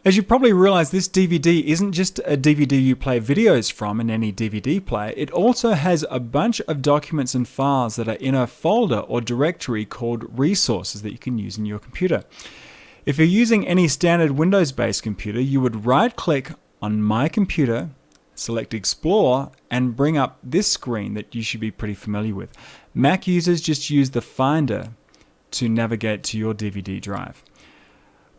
As you probably realize, this DVD isn't just a DVD you play videos from in any DVD player. It also has a bunch of documents and files that are in a folder or directory called resources that you can use in your computer. If you're using any standard Windows-based computer, you would right-click on My Computer, select Explore, and bring up this screen that you should be pretty familiar with. Mac users just use the Finder to navigate to your DVD drive.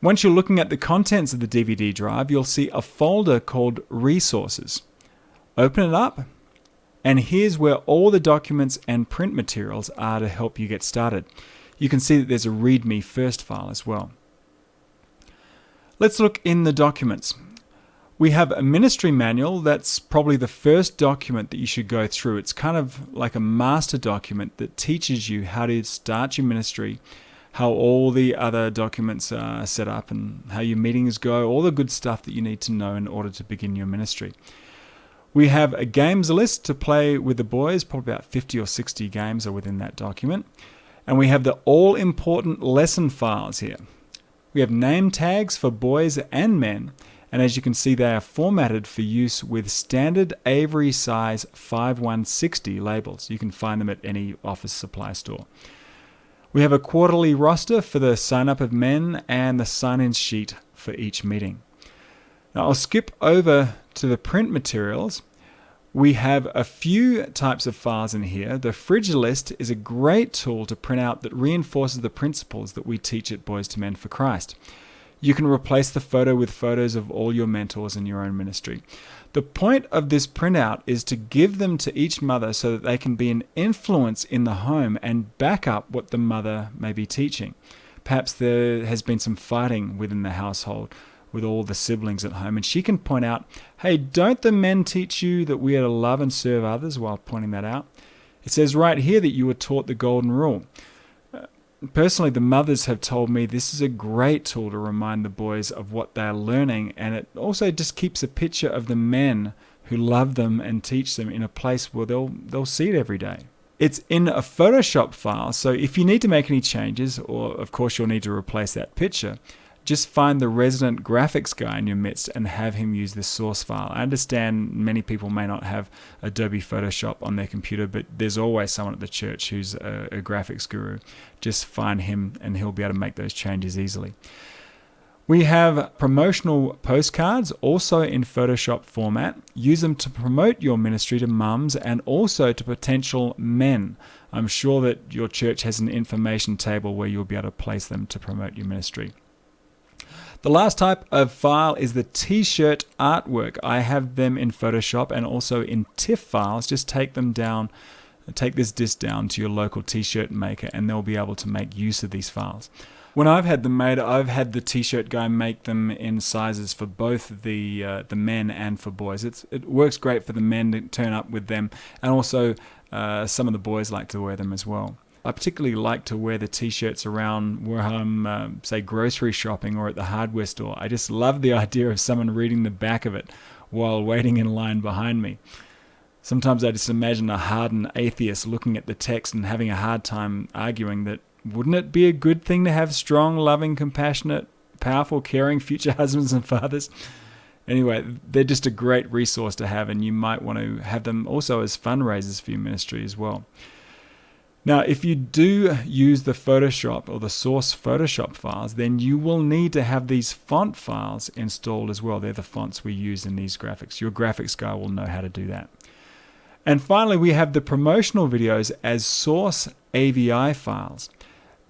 Once you're looking at the contents of the DVD drive, you'll see a folder called Resources. Open it up, and here's where all the documents and print materials are to help you get started. You can see that there's a README first file as well. Let's look in the documents. We have a ministry manual. That's probably the first document that you should go through. It's kind of like a master document that teaches you how to start your ministry, how all the other documents are set up and how your meetings go, all the good stuff that you need to know in order to begin your ministry. We have a games list to play with the boys, probably about 50 or 60 games are within that document. And we have the all-important lesson files here. We have name tags for boys and men, and as you can see, they are formatted for use with standard Avery size 5160 labels. You can find them at any office supply store. We have a quarterly roster for the sign-up of men and the sign-in sheet for each meeting. Now I'll skip over to the print materials. We have a few types of files in here. The fridge list is a great tool to print out that reinforces the principles that we teach at Boys to Men for Christ. You can replace the photo with photos of all your mentors in your own ministry. The point of this printout is to give them to each mother so that they can be an influence in the home and back up what the mother may be teaching. Perhaps there has been some fighting within the household with all the siblings at home, and she can point out, hey, don't the men teach you that we are to love and serve others while pointing that out? It says right here that you were taught the golden rule. Personally, the mothers have told me this is a great tool to remind the boys of what they're learning, and it also just keeps a picture of the men who love them and teach them in a place where they'll see it every day. It's in a Photoshop file, so if you need to make any changes, or of course you'll need to replace that picture, just find the resident graphics guy in your midst and have him use this source file. I understand many people may not have Adobe Photoshop on their computer, but there's always someone at the church who's a graphics guru. Just find him and he'll be able to make those changes easily. We have promotional postcards, also in Photoshop format. Use them to promote your ministry to mums and also to potential men. I'm sure that your church has an information table where you'll be able to place them to promote your ministry. The last type of file is the t-shirt artwork. I have them in Photoshop and also in TIFF files. Just take this disc down to your local t-shirt maker and they'll be able to make use of these files. When I've had them made, I've had the t-shirt guy make them in sizes for both the men and for boys. It works great for the men to turn up with them, and also some of the boys like to wear them as well. I particularly like to wear the t-shirts around where I'm, say, grocery shopping or at the hardware store. I just love the idea of someone reading the back of it while waiting in line behind me. Sometimes I just imagine a hardened atheist looking at the text and having a hard time arguing that wouldn't it be a good thing to have strong, loving, compassionate, powerful, caring future husbands and fathers? Anyway, they're just a great resource to have, and you might want to have them also as fundraisers for your ministry as well. Now, if you do use the Photoshop or the source Photoshop files, then you will need to have these font files installed as well. They're the fonts we use in these graphics. Your graphics guy will know how to do that. And finally, we have the promotional videos as source AVI files.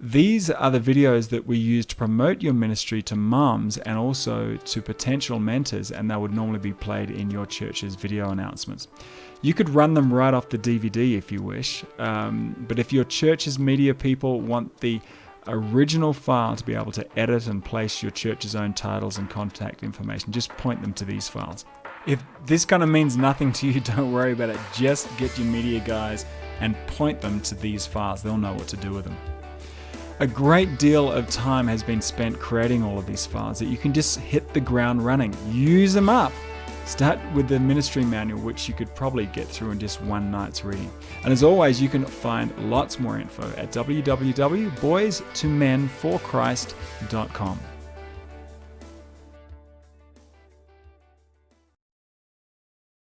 These are the videos that we use to promote your ministry to moms and also to potential mentors, and they would normally be played in your church's video announcements. You could run them right off the DVD if you wish, but if your church's media people want the original file to be able to edit and place your church's own titles and contact information, just point them to these files. If this kind of means nothing to you, don't worry about it. Just get your media guys and point them to these files. They'll know what to do with them. A great deal of time has been spent creating all of these files that you can just hit the ground running. Use them up. Start with the ministry manual, which you could probably get through in just one night's reading. And as always, you can find lots more info at www.boystomenforchrist.com.